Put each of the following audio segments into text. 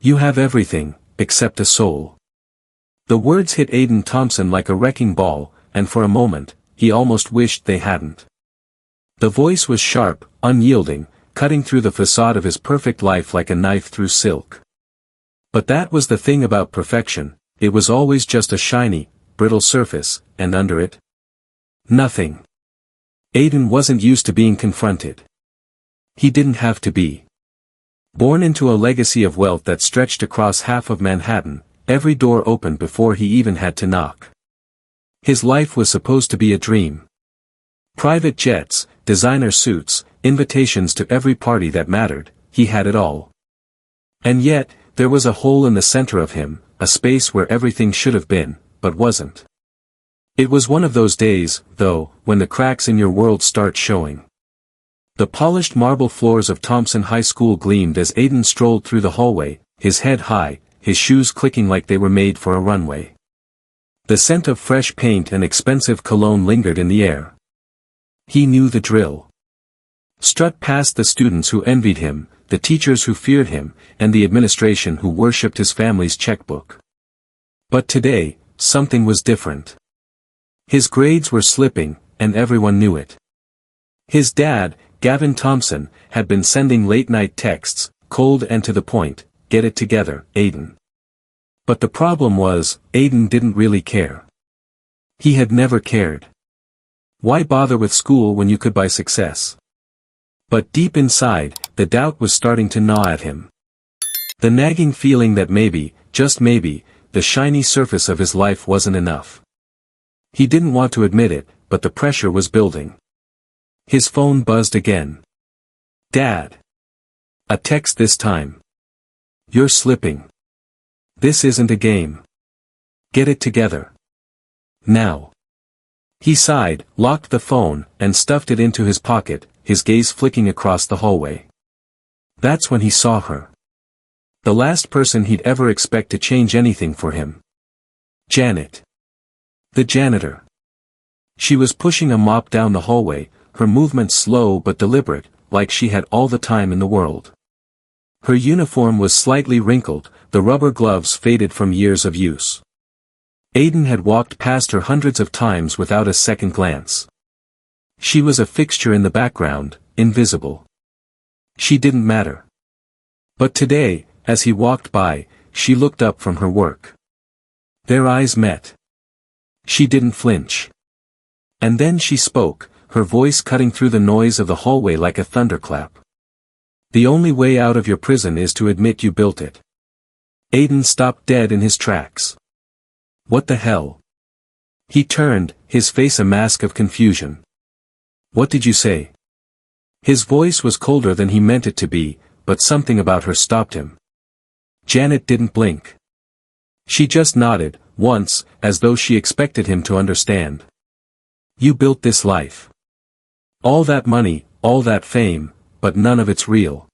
You have everything, except a soul. The words hit Aiden Thompson like a wrecking ball, and for a moment, he almost wished they hadn't. The voice was sharp, unyielding, cutting through the facade of his perfect life like a knife through silk. But that was the thing about perfection, it was always just a shiny, brittle surface, and under it, nothing. Aiden wasn't used to being confronted. He didn't have to be. Born into a legacy of wealth that stretched across half of Manhattan, every door opened before he even had to knock. His life was supposed to be a dream. Private jets, designer suits, invitations to every party that mattered, he had it all. And yet, there was a hole in the center of him, a space where everything should have been, but wasn't. It was one of those days, though, when the cracks in your world start showing. The polished marble floors of Thompson High School gleamed as Aiden strolled through the hallway, his head high, his shoes clicking like they were made for a runway. The scent of fresh paint and expensive cologne lingered in the air. He knew the drill. Strut past the students who envied him, the teachers who feared him, and the administration who worshipped his family's checkbook. But today, something was different. His grades were slipping, and everyone knew it. His dad, Gavin Thompson, had been sending late-night texts, cold and to the point, "Get it together, Aiden." But the problem was, Aiden didn't really care. He had never cared. Why bother with school when you could buy success? But deep inside, the doubt was starting to gnaw at him. The nagging feeling that maybe, just maybe, the shiny surface of his life wasn't enough. He didn't want to admit it, but the pressure was building. His phone buzzed again. "Dad." A text this time. "You're slipping. This isn't a game. Get it together. Now." He sighed, locked the phone, and stuffed it into his pocket, his gaze flicking across the hallway. That's when he saw her. The last person he'd ever expect to change anything for him. Janet. The janitor. She was pushing a mop down the hallway, her movements slow but deliberate, like she had all the time in the world. Her uniform was slightly wrinkled, the rubber gloves faded from years of use. Aiden had walked past her hundreds of times without a second glance. She was a fixture in the background, invisible. She didn't matter. But today, as he walked by, she looked up from her work. Their eyes met. She didn't flinch. And then she spoke, her voice cutting through the noise of the hallway like a thunderclap. "The only way out of your prison is to admit you built it." Aiden stopped dead in his tracks. What the hell? He turned, his face a mask of confusion. "What did you say?" His voice was colder than he meant it to be, but something about her stopped him. Janet didn't blink. She just nodded, once, as though she expected him to understand. "You built this life. All that money, all that fame, but none of it's real.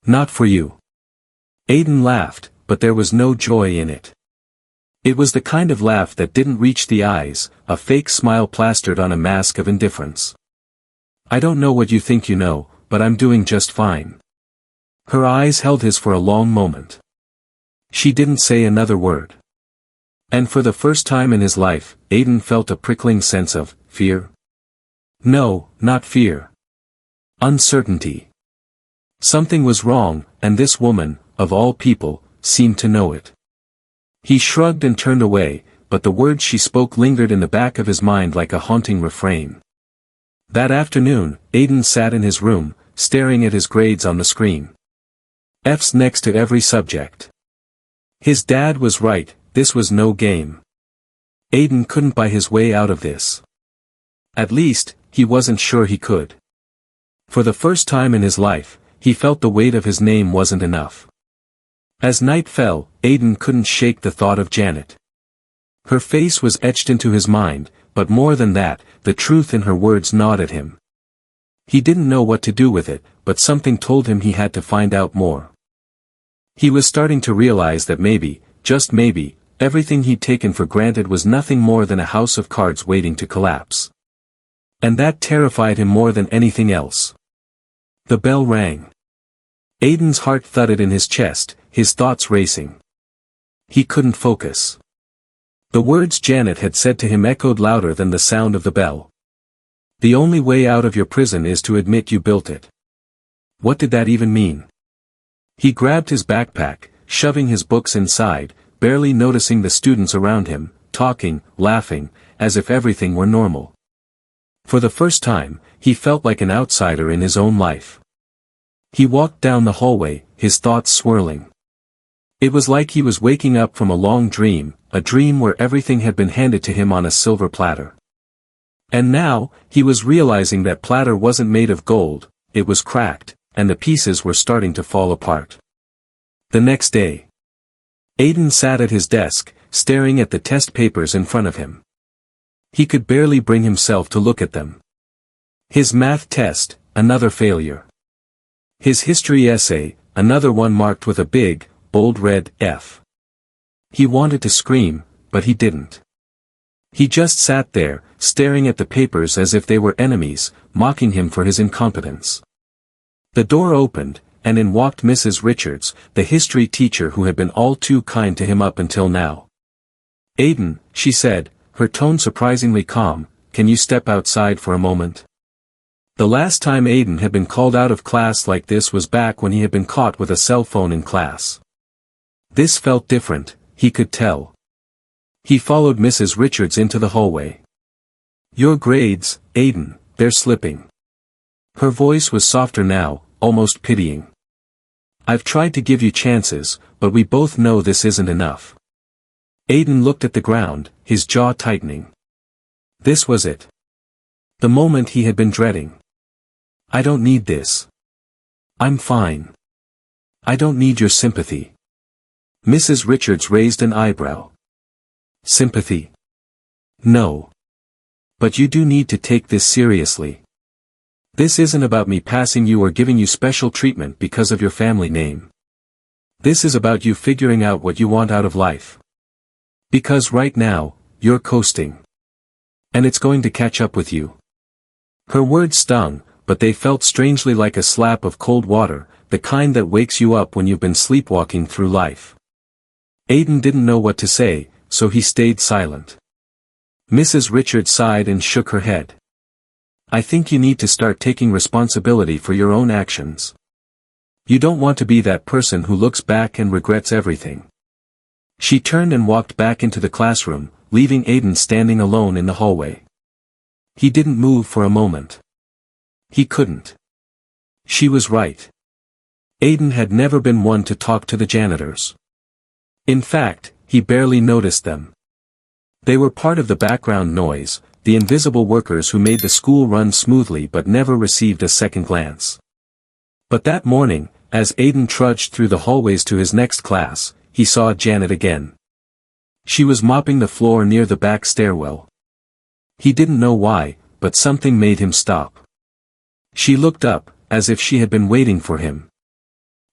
Not for you." Aiden laughed, but there was no joy in it. It was the kind of laugh that didn't reach the eyes, a fake smile plastered on a mask of indifference. "I don't know what you think you know, but I'm doing just fine." Her eyes held his for a long moment. She didn't say another word. And for the first time in his life, Aiden felt a prickling sense of fear. No, not fear. Uncertainty. Something was wrong, and this woman, of all people, seemed to know it. He shrugged and turned away, but the words she spoke lingered in the back of his mind like a haunting refrain. That afternoon, Aiden sat in his room, staring at his grades on the screen. F's next to every subject. His dad was right, this was no game. Aiden couldn't buy his way out of this. At least, he wasn't sure he could. For the first time in his life, he felt the weight of his name wasn't enough. As night fell, Aiden couldn't shake the thought of Janet. Her face was etched into his mind, but more than that, the truth in her words gnawed at him. He didn't know what to do with it, but something told him he had to find out more. He was starting to realize that maybe, just maybe, everything he'd taken for granted was nothing more than a house of cards waiting to collapse. And that terrified him more than anything else. The bell rang. Aiden's heart thudded in his chest, his thoughts racing. He couldn't focus. The words Janet had said to him echoed louder than the sound of the bell. The only way out of your prison is to admit you built it. What did that even mean? He grabbed his backpack, shoving his books inside, barely noticing the students around him, talking, laughing, as if everything were normal. For the first time, he felt like an outsider in his own life. He walked down the hallway, his thoughts swirling. It was like he was waking up from a long dream, a dream where everything had been handed to him on a silver platter. And now, he was realizing that platter wasn't made of gold, it was cracked, and the pieces were starting to fall apart. The next day, Aiden sat at his desk, staring at the test papers in front of him. He could barely bring himself to look at them. His math test, another failure. His history essay, another one marked with a big, bold red F. He wanted to scream, but he didn't. He just sat there, staring at the papers as if they were enemies, mocking him for his incompetence. The door opened, and in walked Mrs. Richards, the history teacher who had been all too kind to him up until now. "Aiden," she said, her tone surprisingly calm, "can you step outside for a moment?" The last time Aiden had been called out of class like this was back when he had been caught with a cell phone in class. This felt different, he could tell. He followed Mrs. Richards into the hallway. "Your grades, Aiden, they're slipping." Her voice was softer now, almost pitying. "I've tried to give you chances, but we both know this isn't enough." Aiden looked at the ground, his jaw tightening. This was it. The moment he had been dreading. "I don't need this. I'm fine. I don't need your sympathy." Mrs. Richards raised an eyebrow. "Sympathy? No. But you do need to take this seriously. This isn't about me passing you or giving you special treatment because of your family name. This is about you figuring out what you want out of life. Because right now, you're coasting. And it's going to catch up with you." Her words stung, but they felt strangely like a slap of cold water, the kind that wakes you up when you've been sleepwalking through life. Aiden didn't know what to say, so he stayed silent. Mrs. Richards sighed and shook her head. "I think you need to start taking responsibility for your own actions. You don't want to be that person who looks back and regrets everything." She turned and walked back into the classroom, leaving Aiden standing alone in the hallway. He didn't move for a moment. He couldn't. She was right. Aiden had never been one to talk to the janitors. In fact, he barely noticed them. They were part of the background noise, the invisible workers who made the school run smoothly but never received a second glance. But that morning, as Aiden trudged through the hallways to his next class, he saw Janet again. She was mopping the floor near the back stairwell. He didn't know why, but something made him stop. She looked up, as if she had been waiting for him.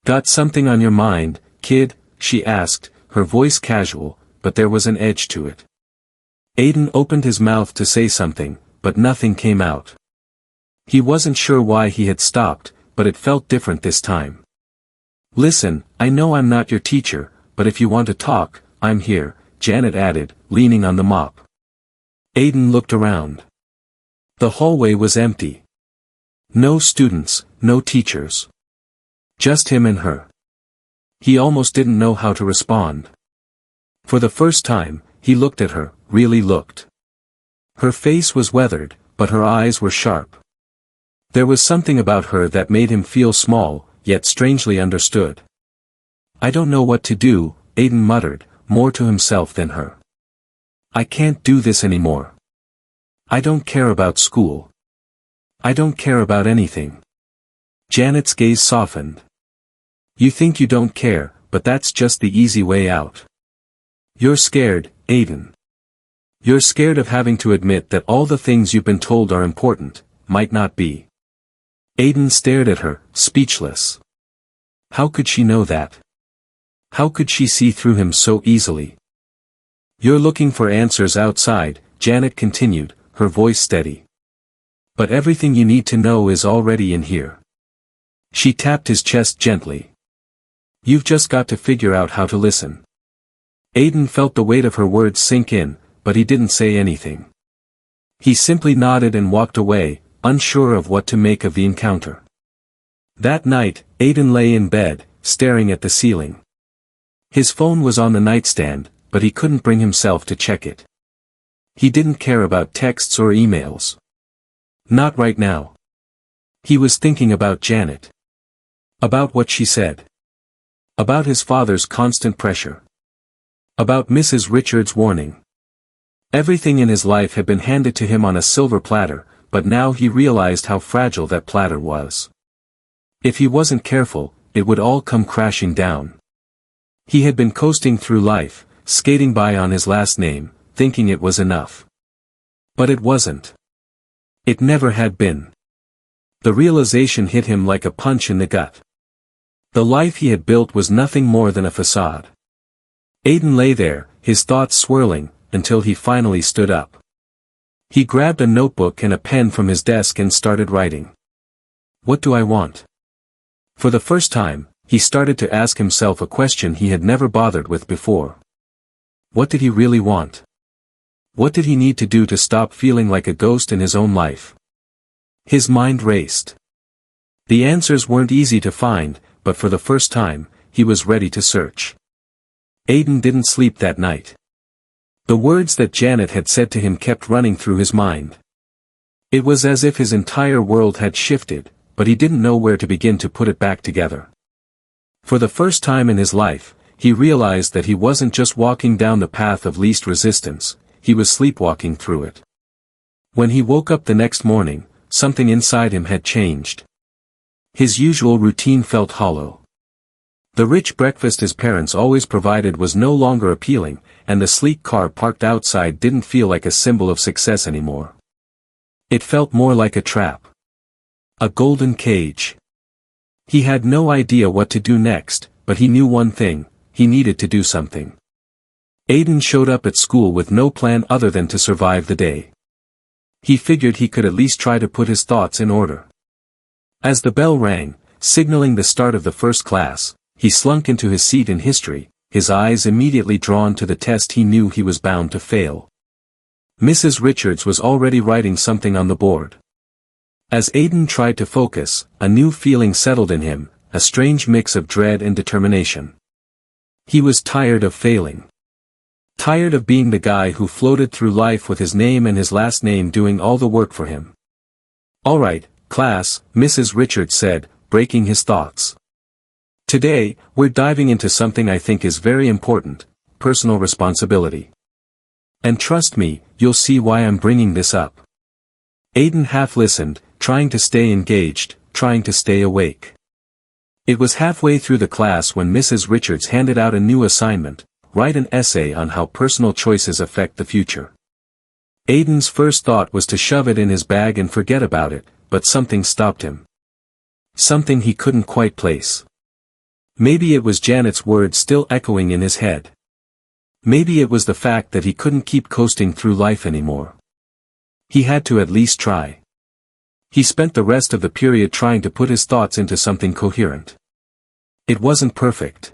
"Got something on your mind, kid?" she asked, her voice casual, but there was an edge to it. Aiden opened his mouth to say something, but nothing came out. He wasn't sure why he had stopped, but it felt different this time. "Listen, I know I'm not your teacher, but if you want to talk, I'm here," Janet added, leaning on the mop. Aiden looked around. The hallway was empty. No students, no teachers. Just him and her. He almost didn't know how to respond. For the first time, he looked at her, really looked. Her face was weathered, but her eyes were sharp. There was something about her that made him feel small, yet strangely understood. "I don't know what to do," Aiden muttered, more to himself than her. "I can't do this anymore. I don't care about school. I don't care about anything." Janet's gaze softened. "You think you don't care, but that's just the easy way out. You're scared, Aiden. You're scared of having to admit that all the things you've been told are important, might not be." Aiden stared at her, speechless. How could she know that? How could she see through him so easily? "You're looking for answers outside," Janet continued, her voice steady. "But everything you need to know is already in here." She tapped his chest gently. You've just got to figure out how to listen. Aiden felt the weight of her words sink in, but he didn't say anything. He simply nodded and walked away, unsure of what to make of the encounter. That night, Aiden lay in bed, staring at the ceiling. His phone was on the nightstand, but he couldn't bring himself to check it. He didn't care about texts or emails. Not right now. He was thinking about Janet. About what she said. About his father's constant pressure. About Mrs. Richards' warning. Everything in his life had been handed to him on a silver platter, but now he realized how fragile that platter was. If he wasn't careful, it would all come crashing down. He had been coasting through life, skating by on his last name, thinking it was enough. But it wasn't. It never had been. The realization hit him like a punch in the gut. The life he had built was nothing more than a facade. Aiden lay there, his thoughts swirling, until he finally stood up. He grabbed a notebook and a pen from his desk and started writing. What do I want? For the first time, he started to ask himself a question he had never bothered with before. What did he really want? What did he need to do to stop feeling like a ghost in his own life? His mind raced. The answers weren't easy to find, but for the first time, he was ready to search. Aiden didn't sleep that night. The words that Janet had said to him kept running through his mind. It was as if his entire world had shifted, but he didn't know where to begin to put it back together. For the first time in his life, he realized that he wasn't just walking down the path of least resistance, he was sleepwalking through it. When he woke up the next morning, something inside him had changed. His usual routine felt hollow. The rich breakfast his parents always provided was no longer appealing, and the sleek car parked outside didn't feel like a symbol of success anymore. It felt more like a trap. A golden cage. He had no idea what to do next, but he knew one thing: he needed to do something. Aiden showed up at school with no plan other than to survive the day. He figured he could at least try to put his thoughts in order. As the bell rang, signaling the start of the first class, he slunk into his seat in history, his eyes immediately drawn to the test he knew he was bound to fail. Mrs. Richards was already writing something on the board. As Aiden tried to focus, a new feeling settled in him, a strange mix of dread and determination. He was tired of failing. Tired of being the guy who floated through life with his name and his last name doing all the work for him. "All right, class," Mrs. Richards said, breaking his thoughts. "Today, we're diving into something I think is very important: personal responsibility. And trust me, you'll see why I'm bringing this up." Aiden half listened, trying to stay engaged, trying to stay awake. It was halfway through the class when Mrs. Richards handed out a new assignment: write an essay on how personal choices affect the future. Aiden's first thought was to shove it in his bag and forget about it, but something stopped him. Something he couldn't quite place. Maybe it was Janet's words still echoing in his head. Maybe it was the fact that he couldn't keep coasting through life anymore. He had to at least try. He spent the rest of the period trying to put his thoughts into something coherent. It wasn't perfect.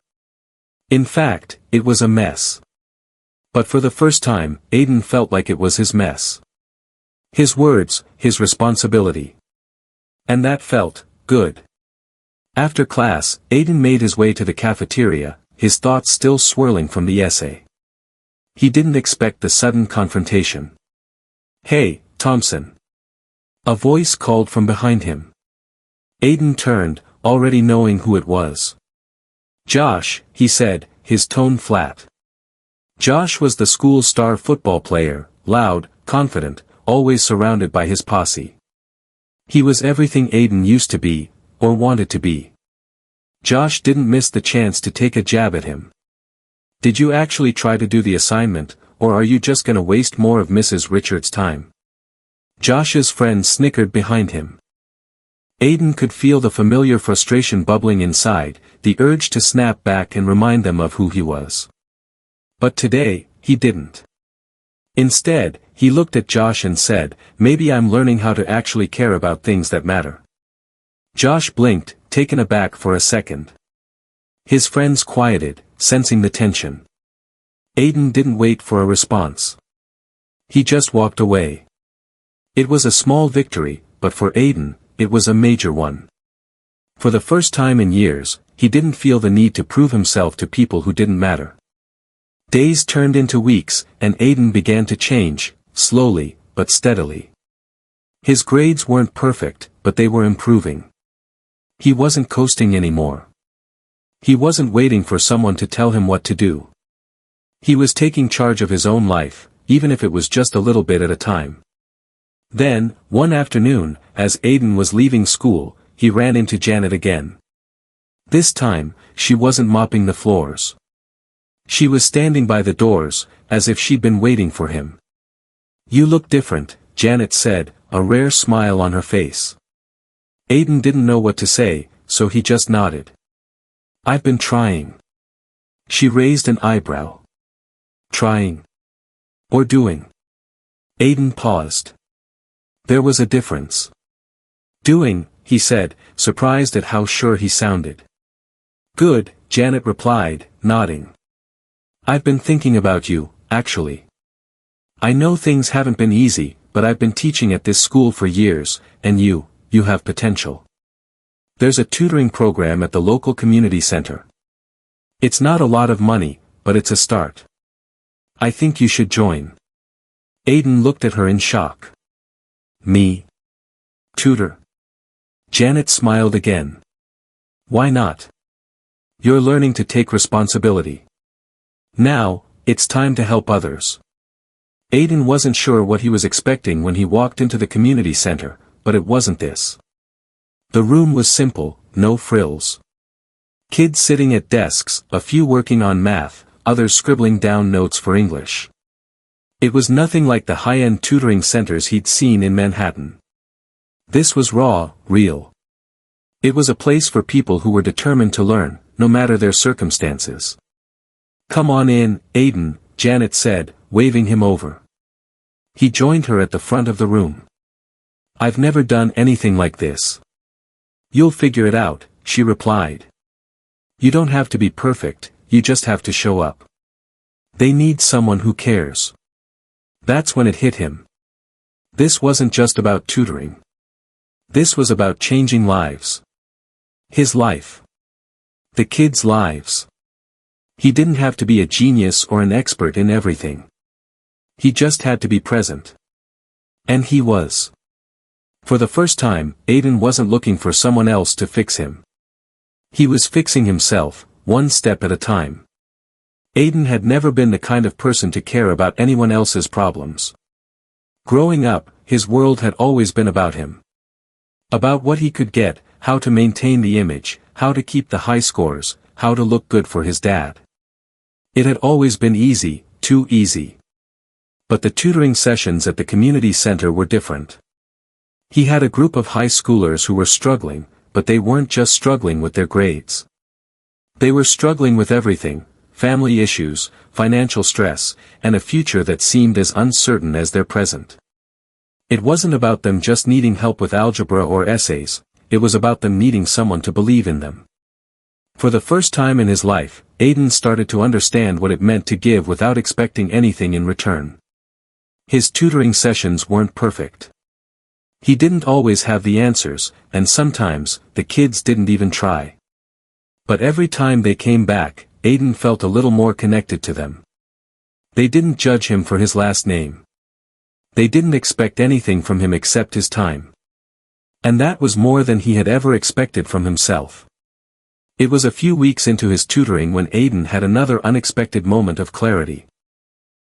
In fact, it was a mess. But for the first time, Aiden felt like it was his mess. His words, his responsibility. And that felt good. After class, Aiden made his way to the cafeteria, his thoughts still swirling from the essay. He didn't expect the sudden confrontation. "Hey, Thompson." A voice called from behind him. Aiden turned, already knowing who it was. "Josh," he said, his tone flat. Josh was the school's star football player, loud, confident, always surrounded by his posse. He was everything Aiden used to be, or wanted to be. Josh didn't miss the chance to take a jab at him. "Did you actually try to do the assignment, or are you just gonna waste more of Mrs. Richards' time?" Josh's friend snickered behind him. Aiden could feel the familiar frustration bubbling inside, the urge to snap back and remind them of who he was. But today, he didn't. Instead, he looked at Josh and said, "Maybe I'm learning how to actually care about things that matter." Josh blinked, taken aback for a second. His friends quieted, sensing the tension. Aiden didn't wait for a response. He just walked away. It was a small victory, but for Aiden, it was a major one. For the first time in years, he didn't feel the need to prove himself to people who didn't matter. Days turned into weeks, and Aiden began to change, slowly, but steadily. His grades weren't perfect, but they were improving. He wasn't coasting anymore. He wasn't waiting for someone to tell him what to do. He was taking charge of his own life, even if it was just a little bit at a time. Then, one afternoon, as Aiden was leaving school, he ran into Janet again. This time, she wasn't mopping the floors. She was standing by the doors, as if she'd been waiting for him. "You look different," Janet said, a rare smile on her face. Aiden didn't know what to say, so he just nodded. "I've been trying." She raised an eyebrow. "Trying? Or doing?" Aiden paused. There was a difference. "Doing," he said, surprised at how sure he sounded. "Good," Janet replied, nodding. "I've been thinking about you, actually. I know things haven't been easy, but I've been teaching at this school for years, and you have potential. There's a tutoring program at the local community center. It's not a lot of money, but it's a start. I think you should join." Aiden looked at her in shock. "Me? Tutor?" Janet smiled again. "Why not? You're learning to take responsibility. Now, it's time to help others." Aiden wasn't sure what he was expecting when he walked into the community center, but it wasn't this. The room was simple, no frills. Kids sitting at desks, a few working on math, others scribbling down notes for English. It was nothing like the high-end tutoring centers he'd seen in Manhattan. This was raw, real. It was a place for people who were determined to learn, no matter their circumstances. "Come on in, Aiden," Janet said, waving him over. He joined her at the front of the room. "I've never done anything like this." "You'll figure it out," she replied. "You don't have to be perfect, you just have to show up. They need someone who cares." That's when it hit him. This wasn't just about tutoring. This was about changing lives. His life. The kids' lives. He didn't have to be a genius or an expert in everything. He just had to be present. And he was. For the first time, Aiden wasn't looking for someone else to fix him. He was fixing himself, one step at a time. Aiden had never been the kind of person to care about anyone else's problems. Growing up, his world had always been about him. About what he could get, how to maintain the image, how to keep the high scores, how to look good for his dad. It had always been easy, too easy. But the tutoring sessions at the community center were different. He had a group of high schoolers who were struggling, but they weren't just struggling with their grades. They were struggling with everything: family issues, financial stress, and a future that seemed as uncertain as their present. It wasn't about them just needing help with algebra or essays, it was about them needing someone to believe in them. For the first time in his life, Aiden started to understand what it meant to give without expecting anything in return. His tutoring sessions weren't perfect. He didn't always have the answers, and sometimes, the kids didn't even try. But every time they came back, Aiden felt a little more connected to them. They didn't judge him for his last name. They didn't expect anything from him except his time. And that was more than he had ever expected from himself. It was a few weeks into his tutoring when Aiden had another unexpected moment of clarity.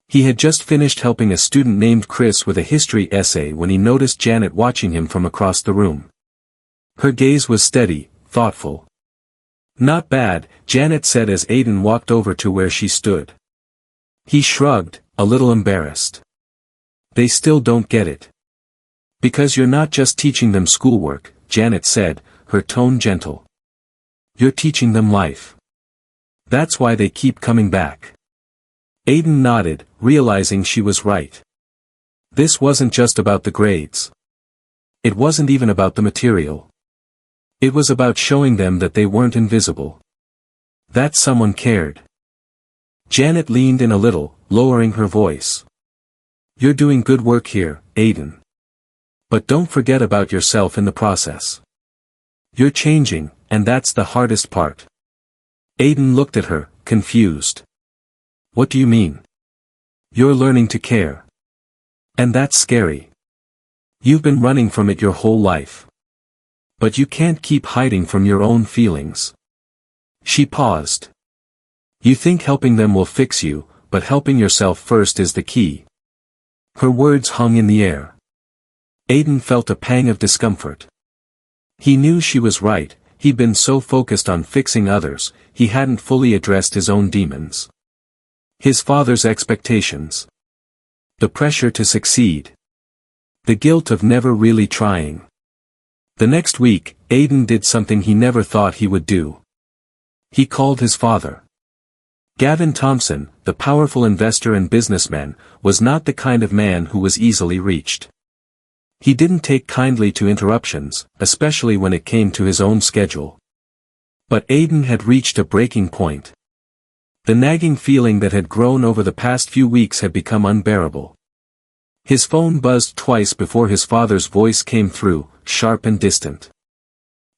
He had just finished helping a student named Chris with a history essay when he noticed Janet watching him from across the room. Her gaze was steady, thoughtful. "Not bad," Janet said as Aiden walked over to where she stood. He shrugged, a little embarrassed. "They still don't get it." "Because you're not just teaching them schoolwork," Janet said, her tone gentle. "You're teaching them life. That's why they keep coming back." Aiden nodded, realizing she was right. This wasn't just about the grades. It wasn't even about the material. It was about showing them that they weren't invisible. That someone cared. Janet leaned in a little, lowering her voice. You're doing good work here, Aiden. But don't forget about yourself in the process. You're changing, and that's the hardest part. Aiden looked at her, confused. What do you mean? You're learning to care. And that's scary. You've been running from it your whole life. But you can't keep hiding from your own feelings. She paused. You think helping them will fix you, but helping yourself first is the key. Her words hung in the air. Aiden felt a pang of discomfort. He knew she was right. He'd been so focused on fixing others, he hadn't fully addressed his own demons. His father's expectations. The pressure to succeed. The guilt of never really trying. The next week, Aiden did something he never thought he would do. He called his father. Gavin Thompson, the powerful investor and businessman, was not the kind of man who was easily reached. He didn't take kindly to interruptions, especially when it came to his own schedule. But Aiden had reached a breaking point. The nagging feeling that had grown over the past few weeks had become unbearable. His phone buzzed twice before his father's voice came through, sharp and distant.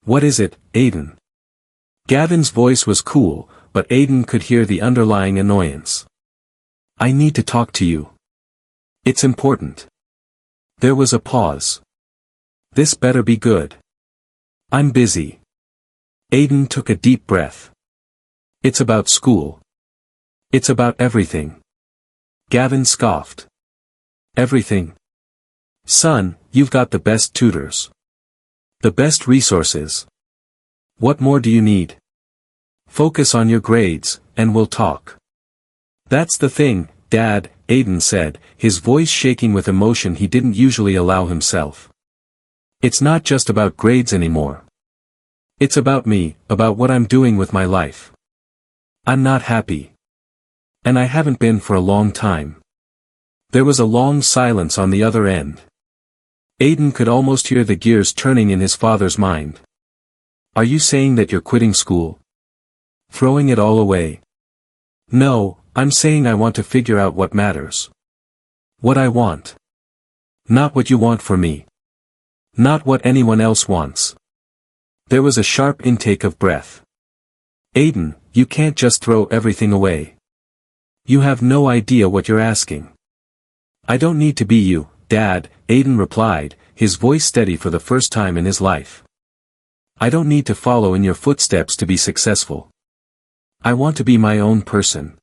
What is it, Aiden? Gavin's voice was cool, but Aiden could hear the underlying annoyance. I need to talk to you. It's important. There was a pause. This better be good. I'm busy. Aiden took a deep breath. It's about school. It's about everything. Gavin scoffed. Everything? Son, you've got the best tutors. The best resources. What more do you need? Focus on your grades, and we'll talk. That's the thing, Dad, Aiden said, his voice shaking with emotion he didn't usually allow himself. It's not just about grades anymore. It's about me, about what I'm doing with my life. I'm not happy. And I haven't been for a long time. There was a long silence on the other end. Aiden could almost hear the gears turning in his father's mind. Are you saying that you're quitting school? Throwing it all away? No, I'm saying I want to figure out what matters. What I want. Not what you want for me. Not what anyone else wants. There was a sharp intake of breath. Aiden, you can't just throw everything away. You have no idea what you're asking. I don't need to be you, Dad, Aiden replied, his voice steady for the first time in his life. I don't need to follow in your footsteps to be successful. I want to be my own person.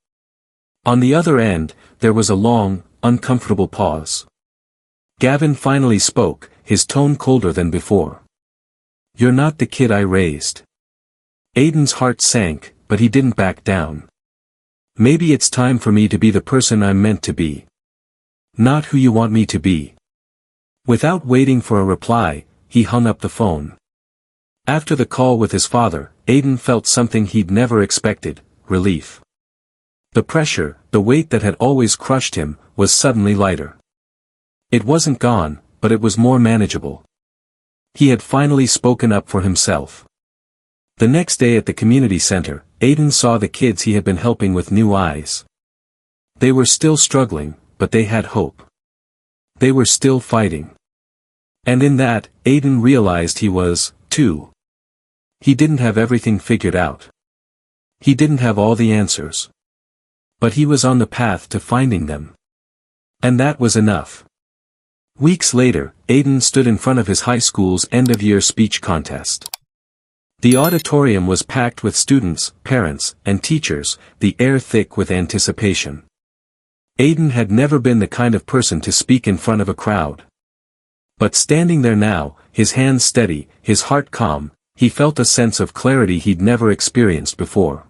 On the other end, there was a long, uncomfortable pause. Gavin finally spoke, his tone colder than before. You're not the kid I raised. Aiden's heart sank, but he didn't back down. Maybe it's time for me to be the person I'm meant to be. Not who you want me to be. Without waiting for a reply, he hung up the phone. After the call with his father, Aiden felt something he'd never expected, relief. The pressure, the weight that had always crushed him, was suddenly lighter. It wasn't gone, but it was more manageable. He had finally spoken up for himself. The next day at the community center, Aiden saw the kids he had been helping with new eyes. They were still struggling, but they had hope. They were still fighting. And in that, Aiden realized he was, too. He didn't have everything figured out. He didn't have all the answers. But he was on the path to finding them. And that was enough. Weeks later, Aiden stood in front of his high school's end-of-year speech contest. The auditorium was packed with students, parents, and teachers, the air thick with anticipation. Aiden had never been the kind of person to speak in front of a crowd. But standing there now, his hands steady, his heart calm, he felt a sense of clarity he'd never experienced before.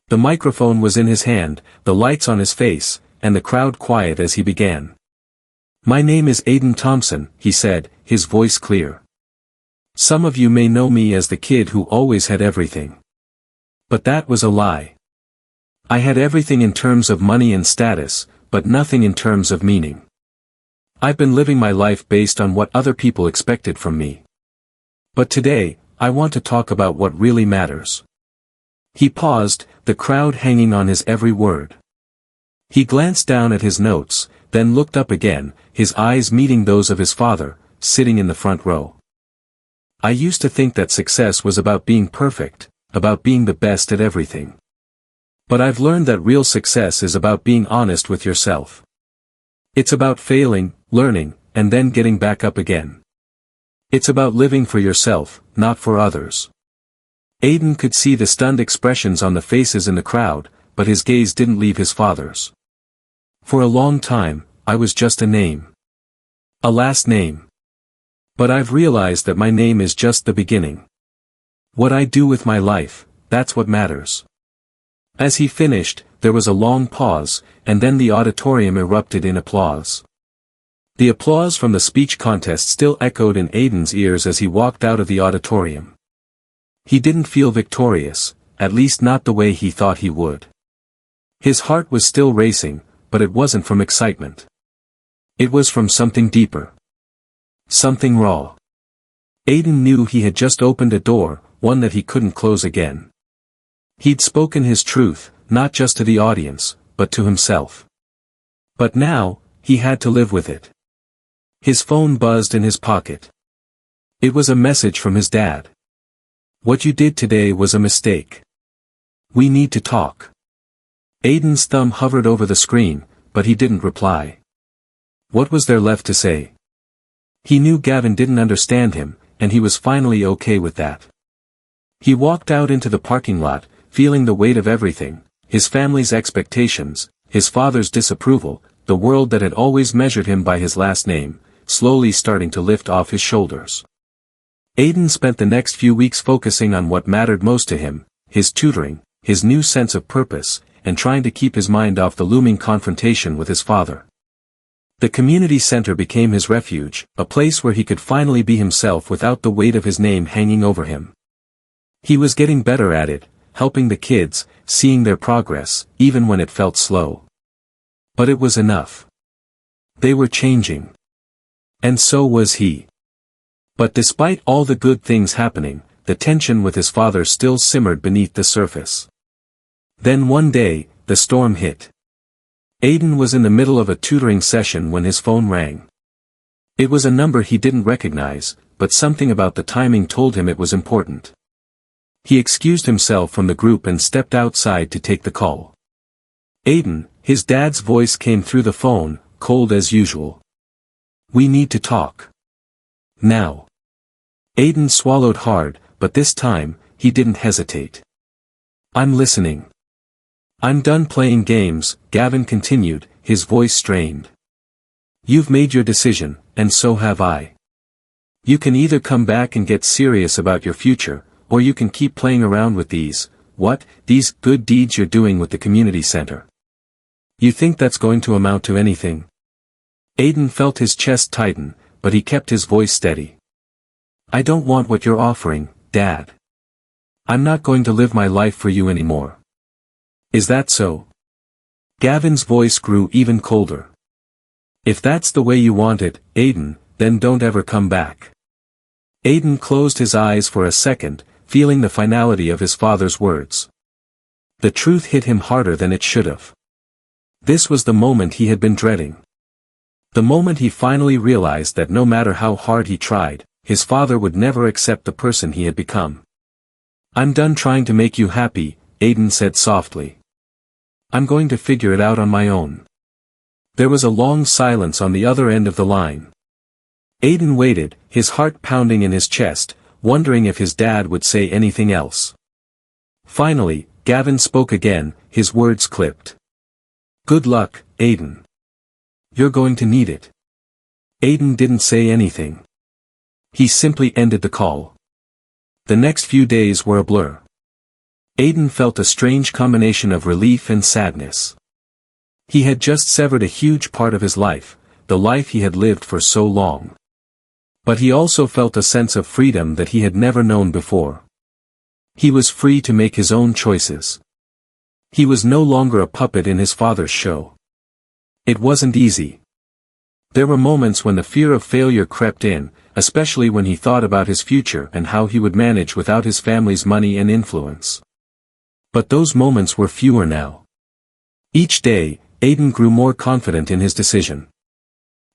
The microphone was in his hand, the lights on his face, and the crowd quiet as he began. My name is Aiden Thompson, he said, his voice clear. Some of you may know me as the kid who always had everything. But that was a lie. I had everything in terms of money and status, but nothing in terms of meaning. I've been living my life based on what other people expected from me. But today, I want to talk about what really matters. He paused, the crowd hanging on his every word. He glanced down at his notes, then looked up again, his eyes meeting those of his father, sitting in the front row. I used to think that success was about being perfect, about being the best at everything. But I've learned that real success is about being honest with yourself. It's about failing, learning, and then getting back up again. It's about living for yourself, not for others. Aiden could see the stunned expressions on the faces in the crowd, but his gaze didn't leave his father's. For a long time, I was just a name. A last name. But I've realized that my name is just the beginning. What I do with my life, that's what matters. As he finished, there was a long pause, and then the auditorium erupted in applause. The applause from the speech contest still echoed in Aiden's ears as he walked out of the auditorium. He didn't feel victorious, at least not the way he thought he would. His heart was still racing, but it wasn't from excitement. It was from something deeper. Something raw. Aiden knew he had just opened a door, one that he couldn't close again. He'd spoken his truth, not just to the audience, but to himself. But now, he had to live with it. His phone buzzed in his pocket. It was a message from his dad. What you did today was a mistake. We need to talk. Aiden's thumb hovered over the screen, but he didn't reply. What was there left to say? He knew Gavin didn't understand him, and he was finally okay with that. He walked out into the parking lot, feeling the weight of everything, his family's expectations, his father's disapproval, the world that had always measured him by his last name, slowly starting to lift off his shoulders. Aiden spent the next few weeks focusing on what mattered most to him, his tutoring, his new sense of purpose, and trying to keep his mind off the looming confrontation with his father. The community center became his refuge, a place where he could finally be himself without the weight of his name hanging over him. He was getting better at it, helping the kids, seeing their progress, even when it felt slow. But it was enough. They were changing. And so was he. But despite all the good things happening, the tension with his father still simmered beneath the surface. Then one day, the storm hit. Aiden was in the middle of a tutoring session when his phone rang. It was a number he didn't recognize, but something about the timing told him it was important. He excused himself from the group and stepped outside to take the call. Aiden, his dad's voice came through the phone, cold as usual. We need to talk. Now. Aiden swallowed hard, but this time, he didn't hesitate. I'm listening. I'm done playing games, Gavin continued, his voice strained. You've made your decision, and so have I. You can either come back and get serious about your future, or you can keep playing around with these good deeds you're doing with the community center. You think that's going to amount to anything? Aiden felt his chest tighten, but he kept his voice steady. I don't want what you're offering, Dad. I'm not going to live my life for you anymore. Is that so? Gavin's voice grew even colder. If that's the way you want it, Aiden, then don't ever come back. Aiden closed his eyes for a second, feeling the finality of his father's words. The truth hit him harder than it should have. This was the moment he had been dreading. The moment he finally realized that no matter how hard he tried, his father would never accept the person he had become. I'm done trying to make you happy, Aiden said softly. I'm going to figure it out on my own. There was a long silence on the other end of the line. Aiden waited, his heart pounding in his chest, wondering if his dad would say anything else. Finally, Gavin spoke again, his words clipped. Good luck, Aiden. You're going to need it. Aiden didn't say anything. He simply ended the call. The next few days were a blur. Aiden felt a strange combination of relief and sadness. He had just severed a huge part of his life, the life he had lived for so long. But he also felt a sense of freedom that he had never known before. He was free to make his own choices. He was no longer a puppet in his father's show. It wasn't easy. There were moments when the fear of failure crept in, especially when he thought about his future and how he would manage without his family's money and influence. But those moments were fewer now. Each day, Aiden grew more confident in his decision.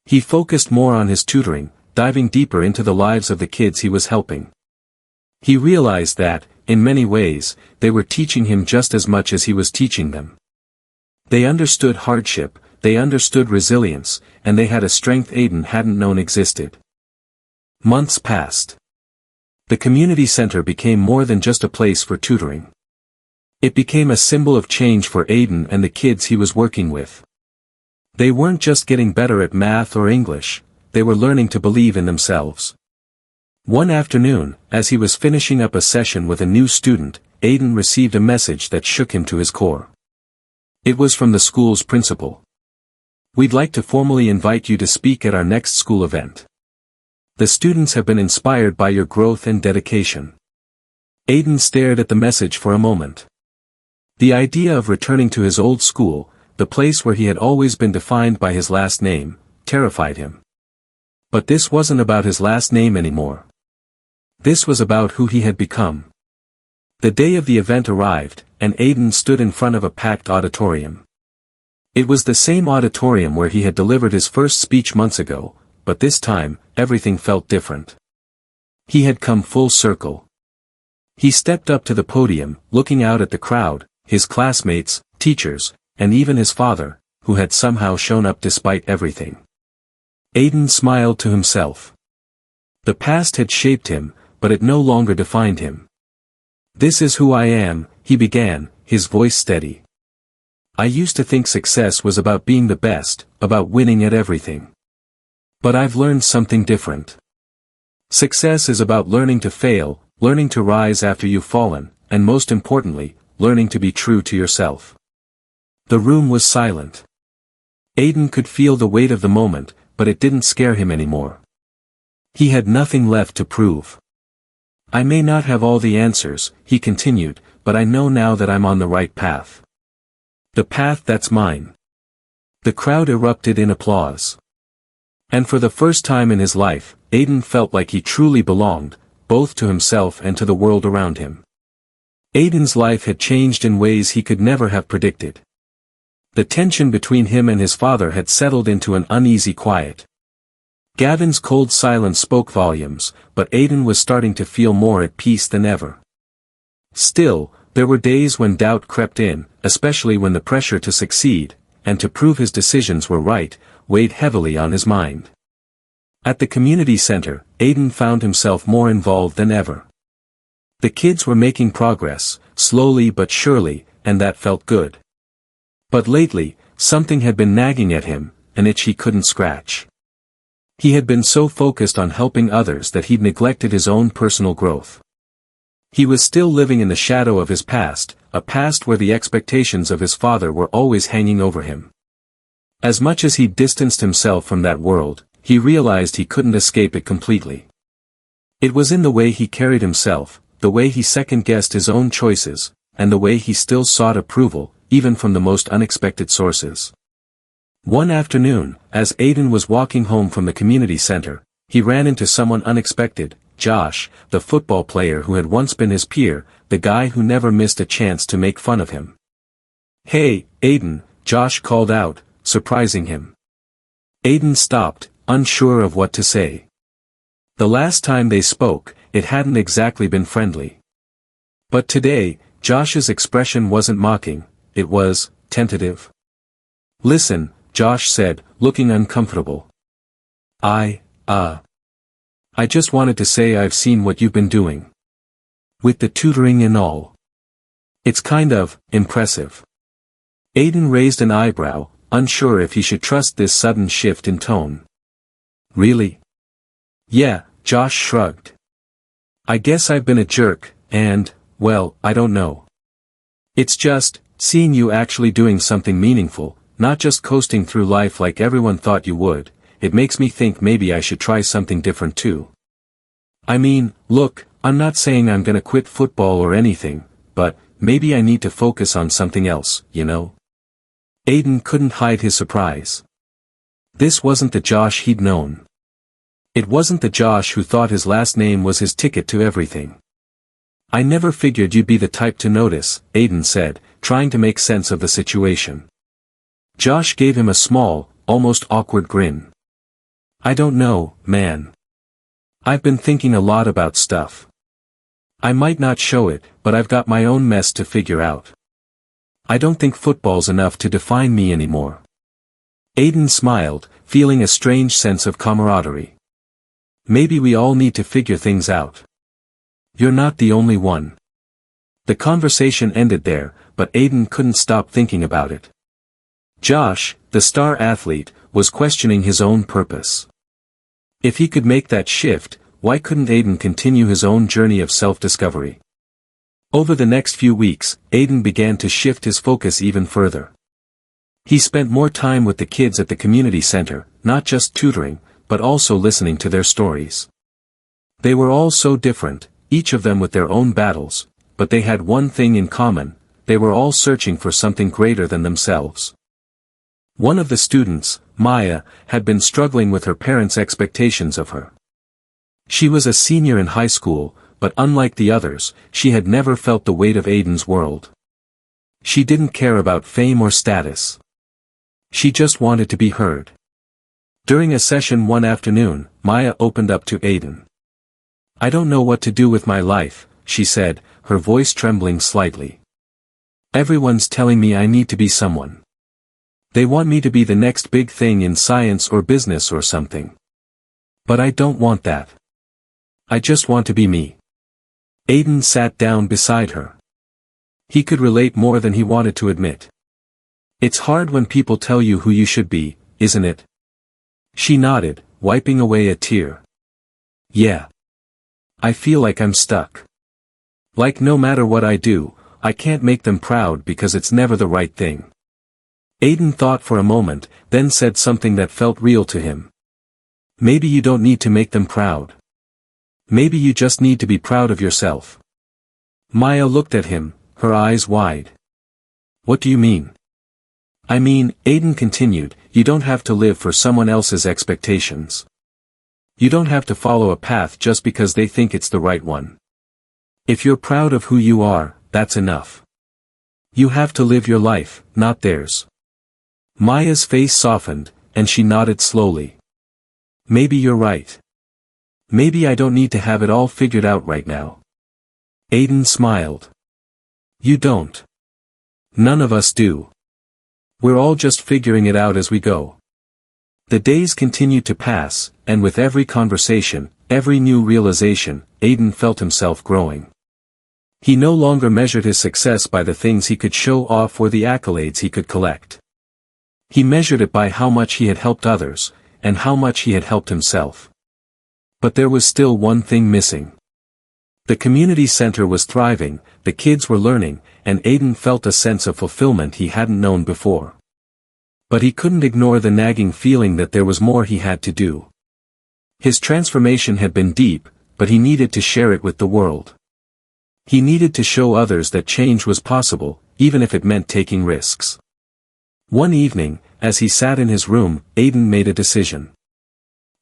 He focused more on his tutoring, diving deeper into the lives of the kids he was helping. He realized that, in many ways, they were teaching him just as much as he was teaching them. They understood hardship, they understood resilience, and they had a strength Aiden hadn't known existed. Months passed. The community center became more than just a place for tutoring. It became a symbol of change for Aiden and the kids he was working with. They weren't just getting better at math or English, they were learning to believe in themselves. One afternoon, as he was finishing up a session with a new student, Aiden received a message that shook him to his core. It was from the school's principal. "We'd like to formally invite you to speak at our next school event. The students have been inspired by your growth and dedication." Aiden stared at the message for a moment. The idea of returning to his old school, the place where he had always been defined by his last name, terrified him. But this wasn't about his last name anymore. This was about who he had become. The day of the event arrived, and Aiden stood in front of a packed auditorium. It was the same auditorium where he had delivered his first speech months ago, but this time, everything felt different. He had come full circle. He stepped up to the podium, looking out at the crowd, his classmates, teachers, and even his father, who had somehow shown up despite everything. Aiden smiled to himself. The past had shaped him, but it no longer defined him. "This is who I am," he began, his voice steady. "I used to think success was about being the best, about winning at everything. But I've learned something different. Success is about learning to fail, learning to rise after you've fallen, and most importantly, learning to be true to yourself." The room was silent. Aiden could feel the weight of the moment, but it didn't scare him anymore. He had nothing left to prove. "I may not have all the answers," he continued, "but I know now that I'm on the right path. The path that's mine." The crowd erupted in applause. And for the first time in his life, Aiden felt like he truly belonged, both to himself and to the world around him. Aiden's life had changed in ways he could never have predicted. The tension between him and his father had settled into an uneasy quiet. Gavin's cold silence spoke volumes, but Aiden was starting to feel more at peace than ever. Still, there were days when doubt crept in, especially when the pressure to succeed, and to prove his decisions were right, weighed heavily on his mind. At the community center, Aiden found himself more involved than ever. The kids were making progress, slowly but surely, and that felt good. But lately, something had been nagging at him, an itch he couldn't scratch. He had been so focused on helping others that he'd neglected his own personal growth. He was still living in the shadow of his past, a past where the expectations of his father were always hanging over him. As much as he distanced himself from that world, he realized he couldn't escape it completely. It was in the way he carried himself, the way he second-guessed his own choices, and the way he still sought approval, even from the most unexpected sources. One afternoon, as Aiden was walking home from the community center, he ran into someone unexpected, Josh, the football player who had once been his peer, the guy who never missed a chance to make fun of him. "Hey, Aiden," Josh called out, surprising him. Aiden stopped, unsure of what to say. The last time they spoke, it hadn't exactly been friendly. But today, Josh's expression wasn't mocking, it was tentative. "Listen," Josh said, looking uncomfortable. I just wanted to say I've seen what you've been doing. With the tutoring and all. It's kind of impressive." Aiden raised an eyebrow, unsure if he should trust this sudden shift in tone. "Really?" "Yeah," Josh shrugged. "I guess I've been a jerk, and, well, I don't know. It's just, seeing you actually doing something meaningful, not just coasting through life like everyone thought you would, it makes me think maybe I should try something different too. I mean, look, I'm not saying I'm gonna quit football or anything, but maybe I need to focus on something else, you know?" Aiden couldn't hide his surprise. This wasn't the Josh he'd known. It wasn't the Josh who thought his last name was his ticket to everything. "I never figured you'd be the type to notice," Aiden said, trying to make sense of the situation. Josh gave him a small, almost awkward grin. "I don't know, man. I've been thinking a lot about stuff. I might not show it, but I've got my own mess to figure out. I don't think football's enough to define me anymore." Aiden smiled, feeling a strange sense of camaraderie. "Maybe we all need to figure things out. You're not the only one." The conversation ended there, but Aiden couldn't stop thinking about it. Josh, the star athlete, was questioning his own purpose. If he could make that shift, why couldn't Aiden continue his own journey of self-discovery? Over the next few weeks, Aiden began to shift his focus even further. He spent more time with the kids at the community center, not just tutoring, but also listening to their stories. They were all so different, each of them with their own battles, but they had one thing in common: they were all searching for something greater than themselves. One of the students, Maya, had been struggling with her parents' expectations of her. She was a senior in high school, but unlike the others, she had never felt the weight of Aiden's world. She didn't care about fame or status. She just wanted to be heard. During a session one afternoon, Maya opened up to Aiden. "I don't know what to do with my life," she said, her voice trembling slightly. "Everyone's telling me I need to be someone. They want me to be the next big thing in science or business or something. But I don't want that. I just want to be me." Aiden sat down beside her. He could relate more than he wanted to admit. "It's hard when people tell you who you should be, isn't it?" She nodded, wiping away a tear. "Yeah. I feel like I'm stuck. Like no matter what I do, I can't make them proud because it's never the right thing." Aiden thought for a moment, then said something that felt real to him. "Maybe you don't need to make them proud. Maybe you just need to be proud of yourself." Maya looked at him, her eyes wide. "What do you mean?" "I mean," Aiden continued, "you don't have to live for someone else's expectations. You don't have to follow a path just because they think it's the right one. If you're proud of who you are, that's enough. You have to live your life, not theirs." Maya's face softened, and she nodded slowly. "Maybe you're right. Maybe I don't need to have it all figured out right now." Aiden smiled. "You don't. None of us do. We're all just figuring it out as we go." The days continued to pass, and with every conversation, every new realization, Aiden felt himself growing. He no longer measured his success by the things he could show off or the accolades he could collect. He measured it by how much he had helped others, and how much he had helped himself. But there was still one thing missing. The community center was thriving, the kids were learning, and Aiden felt a sense of fulfillment he hadn't known before. But he couldn't ignore the nagging feeling that there was more he had to do. His transformation had been deep, but he needed to share it with the world. He needed to show others that change was possible, even if it meant taking risks. One evening, as he sat in his room, Aiden made a decision.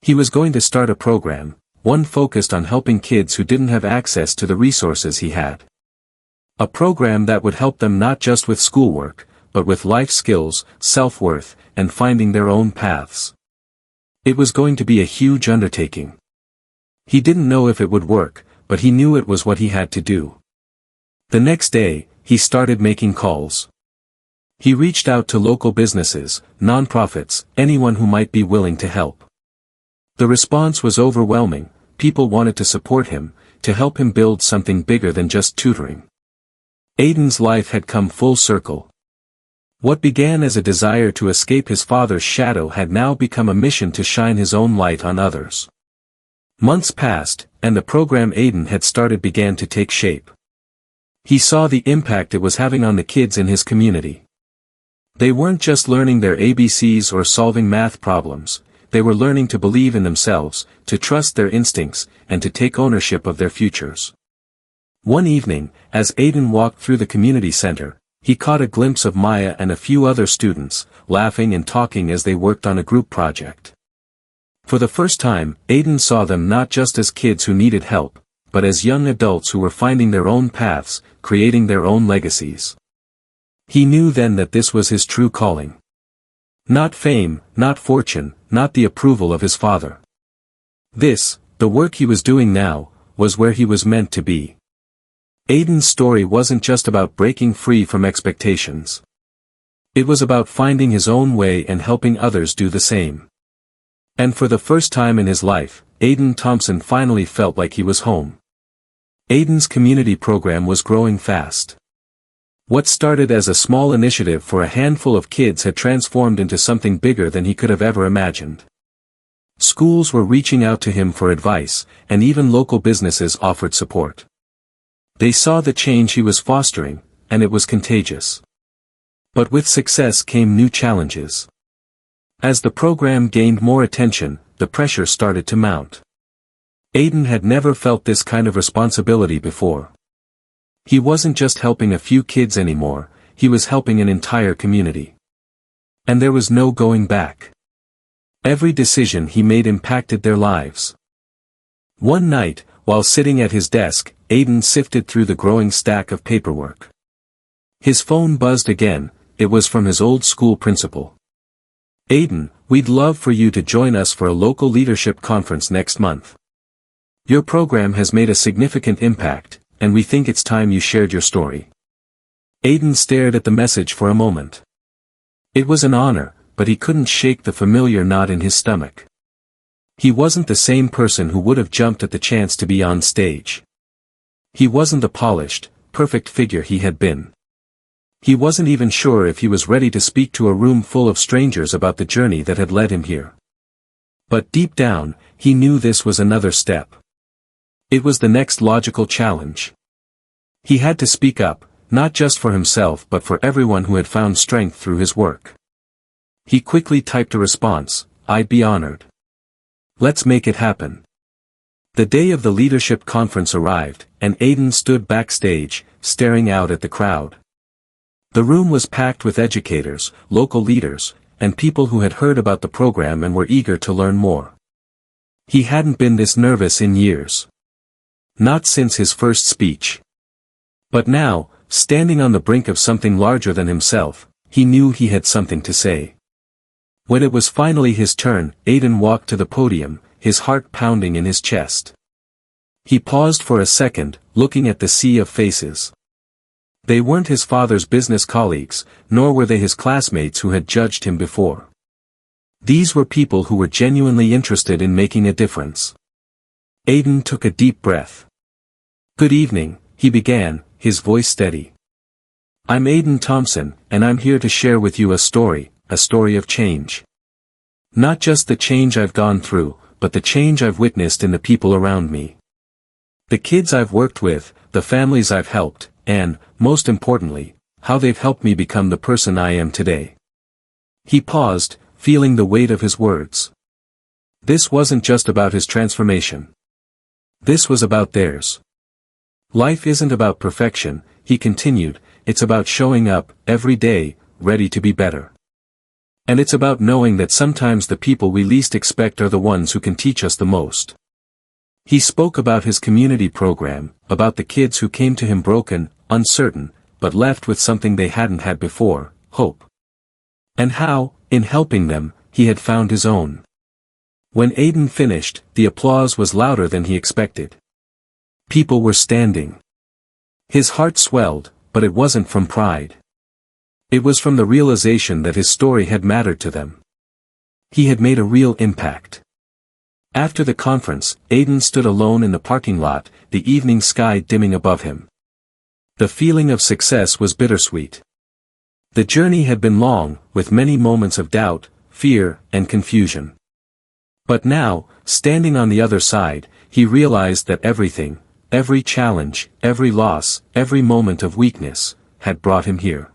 He was going to start a program, one focused on helping kids who didn't have access to the resources he had. A program that would help them not just with schoolwork, but with life skills, self-worth, and finding their own paths. It was going to be a huge undertaking. He didn't know if it would work, but he knew it was what he had to do. The next day, he started making calls. He reached out to local businesses, nonprofits, anyone who might be willing to help. The response was overwhelming. People wanted to support him, to help him build something bigger than just tutoring. Aiden's life had come full circle. What began as a desire to escape his father's shadow had now become a mission to shine his own light on others. Months passed, and the program Aiden had started began to take shape. He saw the impact it was having on the kids in his community. They weren't just learning their ABCs or solving math problems. They were learning to believe in themselves, to trust their instincts, and to take ownership of their futures. One evening, as Aiden walked through the community center, he caught a glimpse of Maya and a few other students, laughing and talking as they worked on a group project. For the first time, Aiden saw them not just as kids who needed help, but as young adults who were finding their own paths, creating their own legacies. He knew then that this was his true calling. Not fame, not fortune, not the approval of his father. This, the work he was doing now, was where he was meant to be. Aiden's story wasn't just about breaking free from expectations. It was about finding his own way and helping others do the same. And for the first time in his life, Aiden Thompson finally felt like he was home. Aiden's community program was growing fast. What started as a small initiative for a handful of kids had transformed into something bigger than he could have ever imagined. Schools were reaching out to him for advice, and even local businesses offered support. They saw the change he was fostering, and it was contagious. But with success came new challenges. As the program gained more attention, the pressure started to mount. Aiden had never felt this kind of responsibility before. He wasn't just helping a few kids anymore, he was helping an entire community. And there was no going back. Every decision he made impacted their lives. One night, while sitting at his desk, Aiden sifted through the growing stack of paperwork. His phone buzzed again. It was from his old school principal. "Aiden, we'd love for you to join us for a local leadership conference next month. Your program has made a significant impact, and we think it's time you shared your story." Aiden stared at the message for a moment. It was an honor, but he couldn't shake the familiar knot in his stomach. He wasn't the same person who would have jumped at the chance to be on stage. He wasn't the polished, perfect figure he had been. He wasn't even sure if he was ready to speak to a room full of strangers about the journey that had led him here. But deep down, he knew this was another step. It was the next logical challenge. He had to speak up, not just for himself but for everyone who had found strength through his work. He quickly typed a response, "I'd be honored. Let's make it happen." The day of the leadership conference arrived, and Aiden stood backstage, staring out at the crowd. The room was packed with educators, local leaders, and people who had heard about the program and were eager to learn more. He hadn't been this nervous in years. Not since his first speech. But now, standing on the brink of something larger than himself, he knew he had something to say. When it was finally his turn, Aiden walked to the podium, his heart pounding in his chest. He paused for a second, looking at the sea of faces. They weren't his father's business colleagues, nor were they his classmates who had judged him before. These were people who were genuinely interested in making a difference. Aiden took a deep breath. "Good evening," he began, his voice steady. "I'm Aiden Thompson, and I'm here to share with you a story of change. Not just the change I've gone through, but the change I've witnessed in the people around me. The kids I've worked with, the families I've helped, and, most importantly, how they've helped me become the person I am today." He paused, feeling the weight of his words. This wasn't just about his transformation. This was about theirs. Life isn't about perfection, he continued, it's about showing up, every day, ready to be better. And it's about knowing that sometimes the people we least expect are the ones who can teach us the most. He spoke about his community program, about the kids who came to him broken, uncertain, but left with something they hadn't had before, hope. And how, in helping them, he had found his own. When Aiden finished, the applause was louder than he expected. People were standing. His heart swelled, but it wasn't from pride. It was from the realization that his story had mattered to them. He had made a real impact. After the conference, Aiden stood alone in the parking lot, the evening sky dimming above him. The feeling of success was bittersweet. The journey had been long, with many moments of doubt, fear, and confusion. But now, standing on the other side, he realized that everything, every challenge, every loss, every moment of weakness, had brought him here.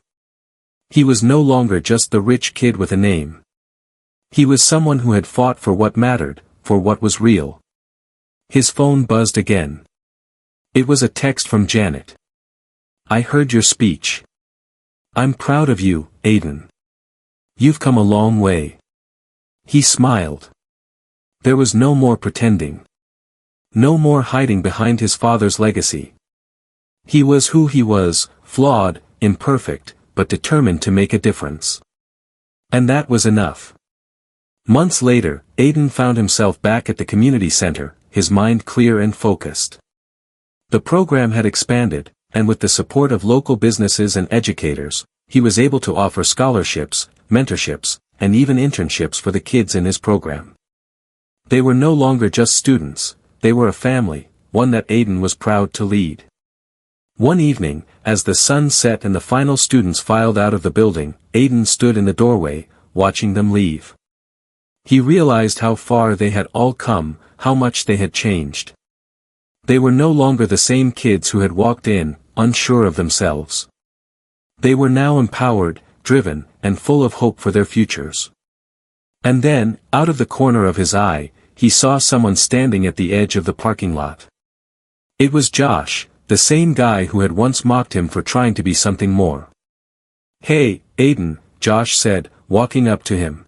He was no longer just the rich kid with a name. He was someone who had fought for what mattered, for what was real. His phone buzzed again. It was a text from Janet. "I heard your speech. I'm proud of you, Aiden. You've come a long way." He smiled. There was no more pretending. No more hiding behind his father's legacy. He was who he was, flawed, imperfect, but determined to make a difference. And that was enough. Months later, Aiden found himself back at the community center, his mind clear and focused. The program had expanded, and with the support of local businesses and educators, he was able to offer scholarships, mentorships, and even internships for the kids in his program. They were no longer just students, they were a family, one that Aiden was proud to lead. One evening, as the sun set and the final students filed out of the building, Aiden stood in the doorway, watching them leave. He realized how far they had all come, how much they had changed. They were no longer the same kids who had walked in, unsure of themselves. They were now empowered, driven, and full of hope for their futures. And then, out of the corner of his eye, he saw someone standing at the edge of the parking lot. It was Josh, the same guy who had once mocked him for trying to be something more. "Hey, Aiden," Josh said, walking up to him.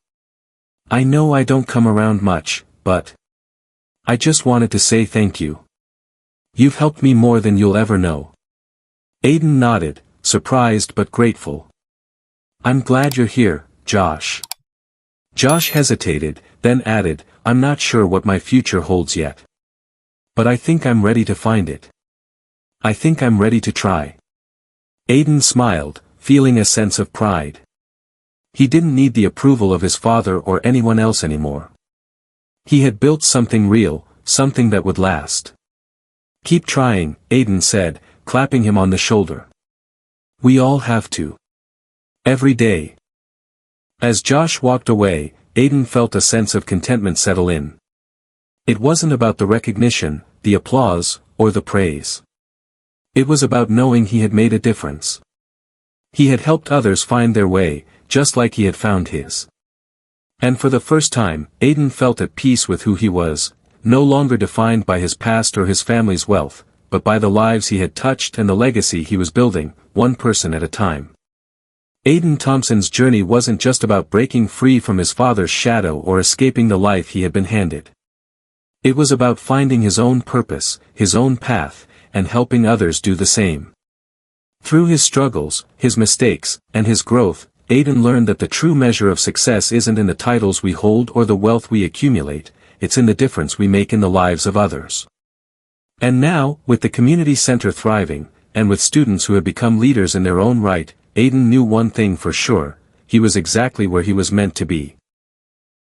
"I know I don't come around much, but I just wanted to say thank you. You've helped me more than you'll ever know." Aiden nodded, surprised but grateful. "I'm glad you're here, Josh." Josh hesitated, then added, "I'm not sure what my future holds yet. But I think I'm ready to find it. I think I'm ready to try." Aiden smiled, feeling a sense of pride. He didn't need the approval of his father or anyone else anymore. He had built something real, something that would last. "Keep trying," Aiden said, clapping him on the shoulder. "We all have to. Every day." As Josh walked away, Aiden felt a sense of contentment settle in. It wasn't about the recognition, the applause, or the praise. It was about knowing he had made a difference. He had helped others find their way, just like he had found his. And for the first time, Aiden felt at peace with who he was, no longer defined by his past or his family's wealth, but by the lives he had touched and the legacy he was building, one person at a time. Aiden Thompson's journey wasn't just about breaking free from his father's shadow or escaping the life he had been handed. It was about finding his own purpose, his own path, and helping others do the same. Through his struggles, his mistakes, and his growth, Aiden learned that the true measure of success isn't in the titles we hold or the wealth we accumulate, it's in the difference we make in the lives of others. And now, with the community center thriving, and with students who had become leaders in their own right, Aiden knew one thing for sure: he was exactly where he was meant to be.